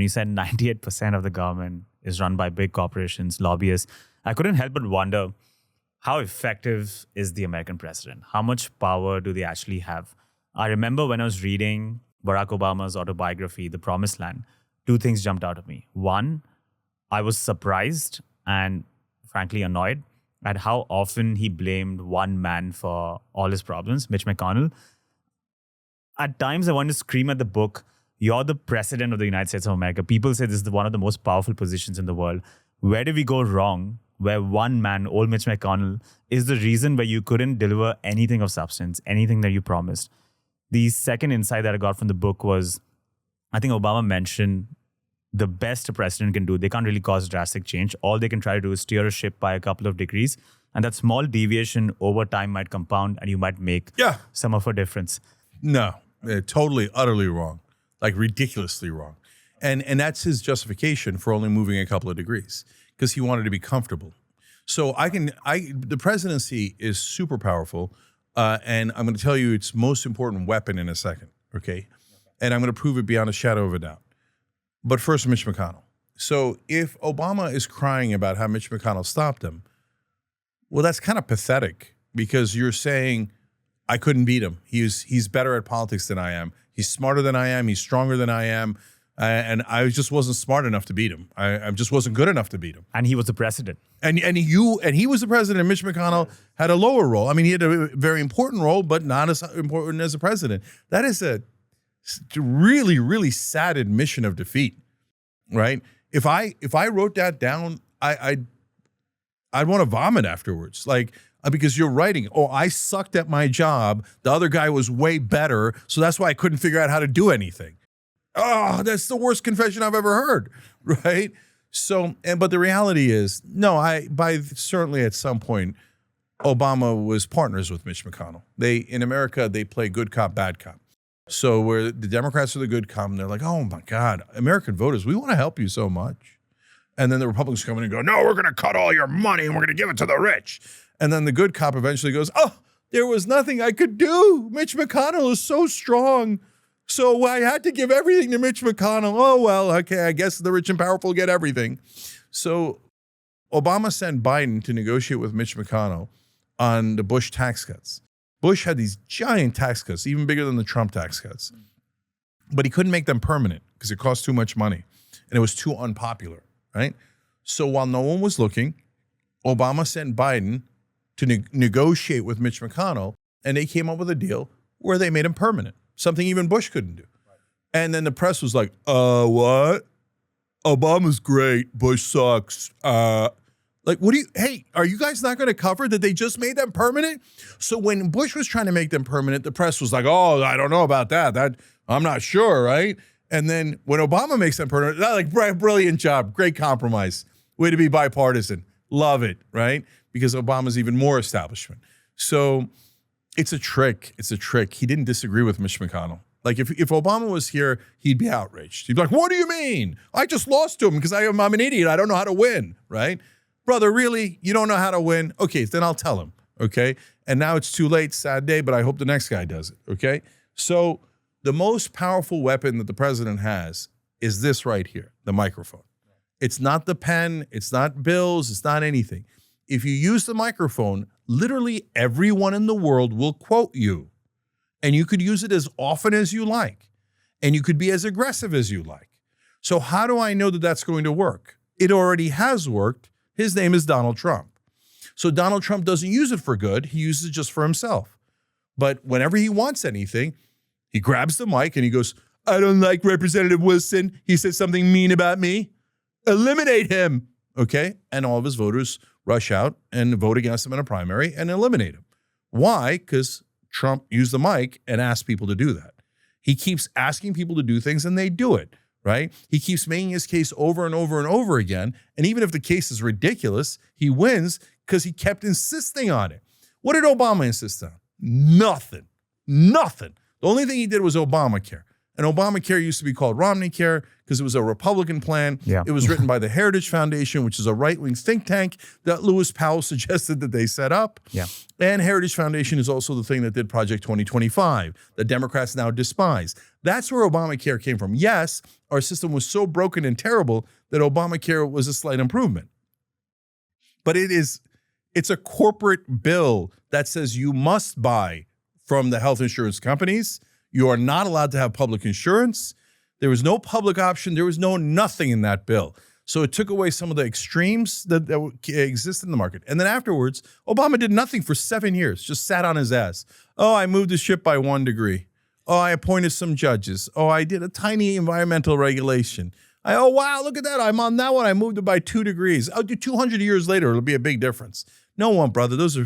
you said 98% of the government is run by big corporations, lobbyists, I couldn't help but wonder, how effective is the American president? How much power do they actually have? I remember when I was reading Barack Obama's autobiography, The Promised Land, two things jumped out at me. One, I was surprised and frankly annoyed at how often he blamed one man for all his problems, Mitch McConnell. At times, I wanted to scream at the book, you're the president of the United States of America. People say this is one of the most powerful positions in the world. Where did we go wrong? Where one man, old Mitch McConnell, is the reason where you couldn't deliver anything of substance, anything that you promised. The second insight that I got from the book was, I think Obama mentioned the best a president can do. They can't really cause drastic change. All they can try to do is steer a ship by a couple of degrees. And that small deviation over time might compound and you might make some of a difference. No, totally, utterly wrong. Like ridiculously wrong. And that's his justification for only moving a couple of degrees, because he wanted to be comfortable. So the presidency is super powerful. And I'm going to tell you its most important weapon in a second, okay? And I'm going to prove it beyond a shadow of a doubt. But first, Mitch McConnell. So if Obama is crying about how Mitch McConnell stopped him, well, that's kind of pathetic, because you're saying, I couldn't beat him. He's better at politics than I am. He's smarter than I am. He's stronger than I am. And I just wasn't smart enough to beat him. I just wasn't good enough to beat him. And he was the president. And he was the president. And Mitch McConnell had a lower role. I mean, he had a very important role, but not as important as a president. That is a really, really sad admission of defeat, right? If I wrote that down, I'd want to vomit afterwards. Like, because you're writing, oh, I sucked at my job. The other guy was way better, so that's why I couldn't figure out how to do anything. Oh, that's the worst confession I've ever heard, right? So, but the reality is, no, certainly at some point, Obama was partners with Mitch McConnell. In America, they play good cop, bad cop. So where the Democrats are the good cop, and they're like, oh my God, American voters, we want to help you so much. And then the Republicans come in and go, no, we're going to cut all your money and we're going to give it to the rich. And then the good cop eventually goes, oh, there was nothing I could do. Mitch McConnell is so strong. So I had to give everything to Mitch McConnell. Oh, well, okay, I guess the rich and powerful get everything. So Obama sent Biden to negotiate with Mitch McConnell on the Bush tax cuts. Bush had these giant tax cuts, even bigger than the Trump tax cuts. But he couldn't make them permanent because it cost too much money and it was too unpopular, right? So while no one was looking, Obama sent Biden to negotiate with Mitch McConnell, and they came up with a deal where they made him permanent, something even Bush couldn't do. Right. And then the press was like, what? Obama's great, Bush sucks. Like, hey, are you guys not going to cover that they just made them permanent? So when Bush was trying to make them permanent, the press was like, oh, I don't know about that. I'm not sure, right? And then when Obama makes them permanent, they're like, brilliant job, great compromise. Way to be bipartisan. Love it, right? Because Obama's even more establishment. So it's a trick. It's a trick. He didn't disagree with Mitch McConnell. Like if Obama was here, he'd be outraged. He'd be like, what do you mean? I just lost to him because I'm an idiot. I don't know how to win, right? Brother, really? You don't know how to win? Okay, then I'll tell him, okay? And now it's too late, sad day, but I hope the next guy does it, okay? So the most powerful weapon that the president has is this right here, the microphone. It's not the pen, it's not bills, it's not anything. If you use the microphone, literally everyone in the world will quote you. And you could use it as often as you like. And you could be as aggressive as you like. So how do I know that that's going to work? It already has worked. His name is Donald Trump. So Donald Trump doesn't use it for good. He uses it just for himself. But whenever he wants anything, he grabs the mic and he goes, I don't like Representative Wilson. He said something mean about me. Eliminate him. Okay? And all of his voters rush out and vote against him in a primary and eliminate him. Why? Because Trump used the mic and asked people to do that. He keeps asking people to do things and they do it, right? He keeps making his case over and over and over again. And even if the case is ridiculous, he wins because he kept insisting on it. What did Obama insist on? Nothing. Nothing. The only thing he did was Obamacare. And Obamacare used to be called Romney Care because it was a Republican plan. Yeah. It was written by the Heritage Foundation, which is a right-wing think tank that Lewis Powell suggested that they set up. Yeah. And Heritage Foundation is also the thing that did Project 2025 that Democrats now despise. That's where Obamacare came from. Yes, our system was so broken and terrible that Obamacare was a slight improvement. But it's a corporate bill that says you must buy from the health insurance companies. You are not allowed to have public insurance. There was no public option. There was no nothing in that bill. So it took away some of the extremes that existed in the market. And then afterwards, Obama did nothing for 7 years, just sat on his ass. Oh, I moved the ship by 1 degree. Oh, I appointed some judges. Oh, I did a tiny environmental regulation. Oh, wow, look at that. I'm on that one. I moved it by 2 degrees. Oh, 200 years later, it'll be a big difference. No one, brother. Those are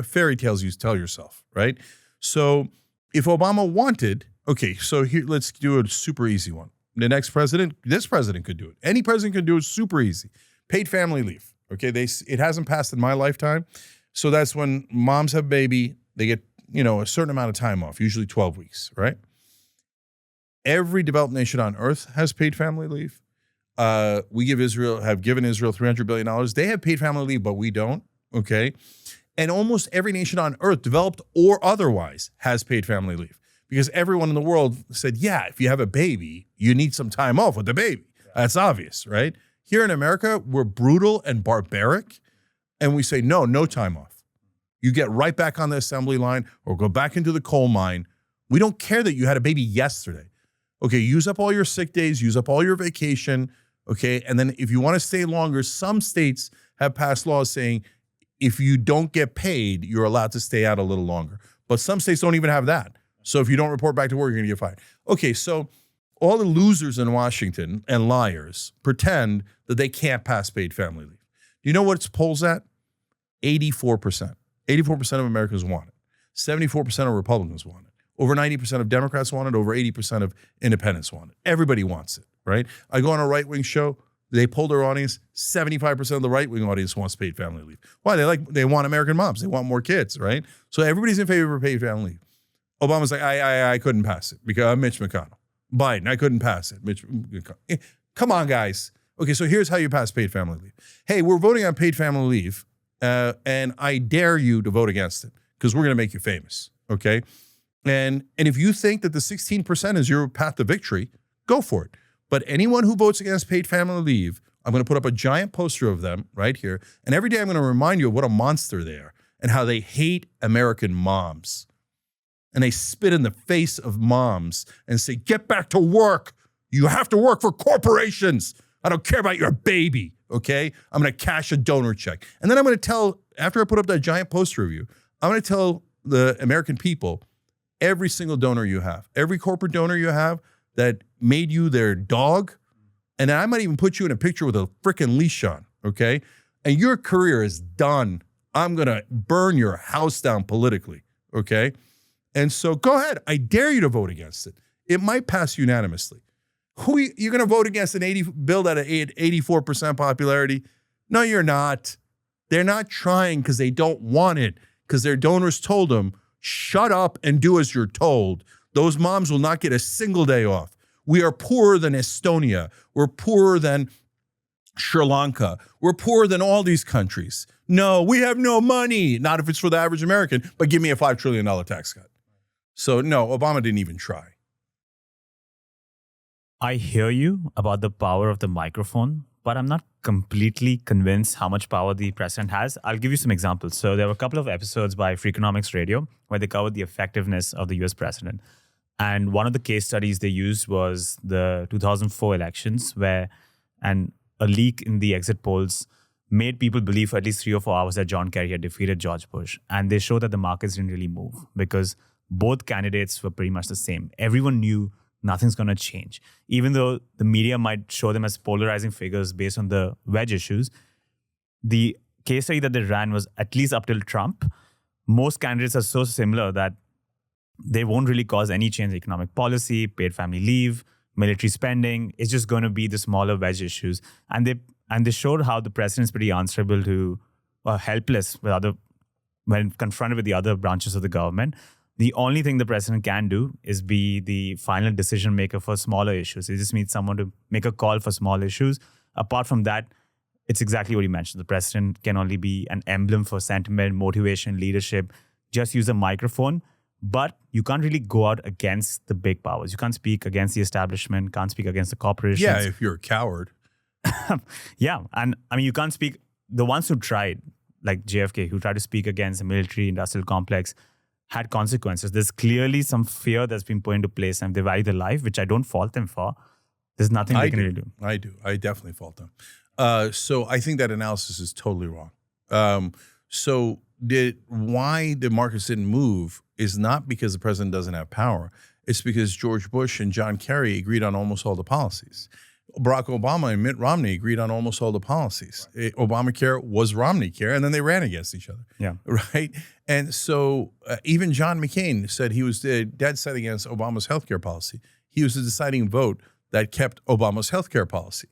fairy tales you tell yourself, right? So if Obama wanted, okay, so here, let's do a super easy one. The next president, this president could do it. Any president could do it super easy. Paid family leave. Okay, it hasn't passed in my lifetime. So that's when moms have baby, they get, a certain amount of time off, usually 12 weeks, right? Every developed nation on earth has paid family leave. Have given Israel $300 billion. They have paid family leave, but we don't, okay? And almost every nation on earth, developed or otherwise, has paid family leave. Because everyone in the world said, yeah, if you have a baby, you need some time off with the baby. That's obvious, right? Here in America, we're brutal and barbaric, and we say, no time off. You get right back on the assembly line or go back into the coal mine. We don't care that you had a baby yesterday. Okay, use up all your sick days, use up all your vacation, okay? And then if you want to stay longer, some states have passed laws saying if you don't get paid, you're allowed to stay out a little longer. But some states don't even have that. So if you don't report back to work, you're going to get fired. Okay, so all the losers in Washington and liars pretend that they can't pass paid family leave. Do you know what its polls at? 84%. 84% of Americans want it. 74% of Republicans want it. Over 90% of Democrats want it. Over 80% of independents want it. Everybody wants it, right? I go on a right-wing show. They polled their audience. 75% of the right-wing audience wants paid family leave. Why? They want American moms. They want more kids, right? So everybody's in favor of paid family leave. Obama's like, I couldn't pass it because I'm Mitch McConnell. Biden, I couldn't pass it. Mitch McConnell. Come on, guys. Okay, so here's how you pass paid family leave. Hey, we're voting on paid family leave, and I dare you to vote against it because we're going to make you famous, okay? And if you think that the 16% is your path to victory, go for it. But anyone who votes against paid family leave, I'm going to put up a giant poster of them right here, and every day I'm going to remind you of what a monster they are and how they hate American moms. And they spit in the face of moms and say, get back to work. You have to work for corporations. I don't care about your baby, okay? I'm going to cash a donor check. And then I'm going to tell, after I put up that giant poster of you, I'm going to tell the American people, every single donor you have, every corporate donor you have that made you their dog, and I might even put you in a picture with a freaking leash on, okay? And your career is done. I'm going to burn your house down politically, okay? And so go ahead. I dare you to vote against it. It might pass unanimously. You're going to vote against an bill that had 84% popularity? No, you're not. They're not trying because they don't want it, because their donors told them, shut up and do as you're told. Those moms will not get a single day off. We are poorer than Estonia. We're poorer than Sri Lanka. We're poorer than all these countries. No, we have no money. Not if it's for the average American, but give me a $5 trillion tax cut. So no, Obama didn't even try. I hear you about the power of the microphone, but I'm not completely convinced how much power the president has. I'll give you some examples. So there were a couple of episodes by Freakonomics Radio where they covered the effectiveness of the US president. And one of the case studies they used was the 2004 elections where a leak in the exit polls made people believe for at least 3 or 4 hours that John Kerry had defeated George Bush. And they showed that the markets didn't really move because both candidates were pretty much the same. Everyone knew nothing's going to change. Even though the media might show them as polarizing figures based on the wedge issues, the case study that they ran was at least up till Trump. Most candidates are so similar that they won't really cause any change in economic policy, paid family leave, military spending. It's just going to be the smaller wedge issues. And they showed how the president's pretty answerable to, or helpless when confronted with the other branches of the government. The only thing the president can do is be the final decision maker for smaller issues. It just needs someone to make a call for small issues. Apart from that, it's exactly what you mentioned. The president can only be an emblem for sentiment, motivation, leadership. Just use a microphone. But you can't really go out against the big powers. You can't speak against the establishment, can't speak against the corporations. Yeah, if you're a coward. Yeah. And I mean, you can't speak, the ones who tried, like JFK, who tried to speak against the military industrial complex, had consequences. There's clearly some fear that's been put into place, and they value their life, which I don't fault them for. There's nothing they can really do. I do. I definitely fault them. So I think that analysis is totally wrong. So why the markets didn't move is not because the president doesn't have power. It's because George Bush and John Kerry agreed on almost all the policies. Barack Obama and Mitt Romney agreed on almost all the policies. Obamacare was Romney care, and then they ran against each other. Yeah. Right? And so even John McCain said he was dead set against Obama's healthcare policy. He was the deciding vote that kept Obama's healthcare policy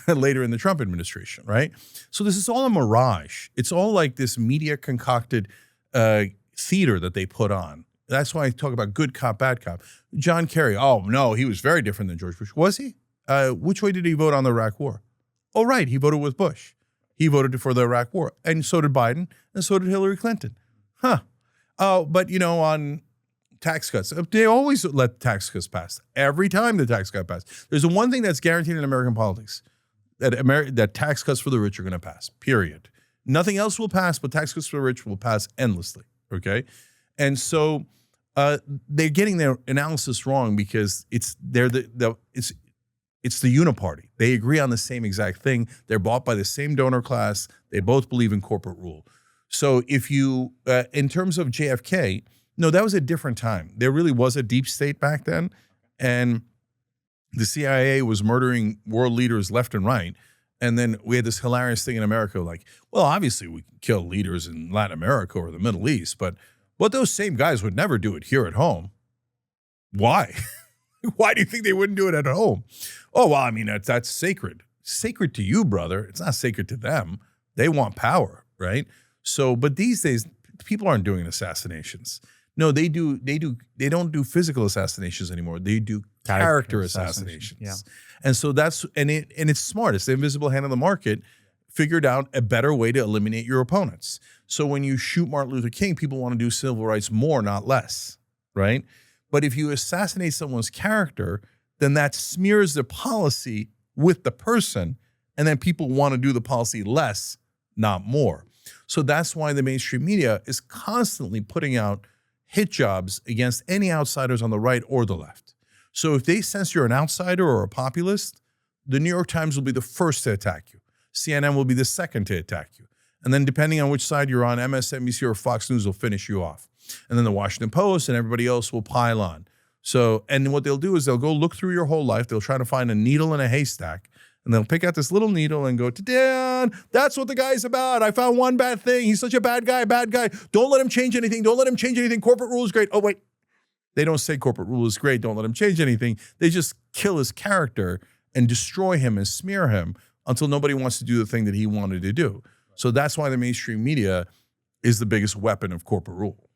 later in the Trump administration, right? So this is all a mirage. It's all like this media concocted theater that they put on. That's why I talk about good cop, bad cop. John Kerry, oh no, he was very different than George Bush. Was he? Which way did he vote on the Iraq War? Oh, right, he voted with Bush. He voted for the Iraq War. And so did Biden, and so did Hillary Clinton. Huh. But, on tax cuts, they always let tax cuts pass. Every time the tax cut passed. There's the one thing that's guaranteed in American politics, that tax cuts for the rich are going to pass, period. Nothing else will pass, but tax cuts for the rich will pass endlessly, okay? And so they're getting their analysis wrong because it's the uniparty. They agree on the same exact thing. They're bought by the same donor class. They both believe in corporate rule. So if you, in terms of JFK, no, that was a different time. There really was a deep state back then. And the CIA was murdering world leaders left and right. And then we had this hilarious thing in America, like, well, obviously we can kill leaders in Latin America or the Middle East, but those same guys would never do it here at home. Why? Why do you think they wouldn't do it at home? Oh, well, I mean, that's sacred. Sacred to you, brother. It's not sacred to them. They want power, right? So, but these days, people aren't doing assassinations. No, they don't do physical assassinations anymore. They do character assassinations. Yeah. And so it's smart. It's the invisible hand of the market figured out a better way to eliminate your opponents. So when you shoot Martin Luther King, people want to do civil rights more, not less, right? But if you assassinate someone's character, then that smears the policy with the person, and then people want to do the policy less, not more. So that's why the mainstream media is constantly putting out hit jobs against any outsiders on the right or the left. So if they sense you're an outsider or a populist, the New York Times will be the first to attack you. CNN will be the second to attack you. And then depending on which side you're on, MSNBC or Fox News will finish you off. And then the Washington Post and everybody else will pile on. So, and what they'll do is they'll go look through your whole life. They'll try to find a needle in a haystack, and they'll pick out this little needle and go, Dan, that's what the guy's about. I found one bad thing. He's such a bad guy. Don't let him change anything. Don't let him change anything. Corporate rule is great. Oh, wait. They don't say corporate rule is great. Don't let him change anything. They just kill his character and destroy him and smear him until nobody wants to do the thing that he wanted to do. So that's why the mainstream media is the biggest weapon of corporate rule.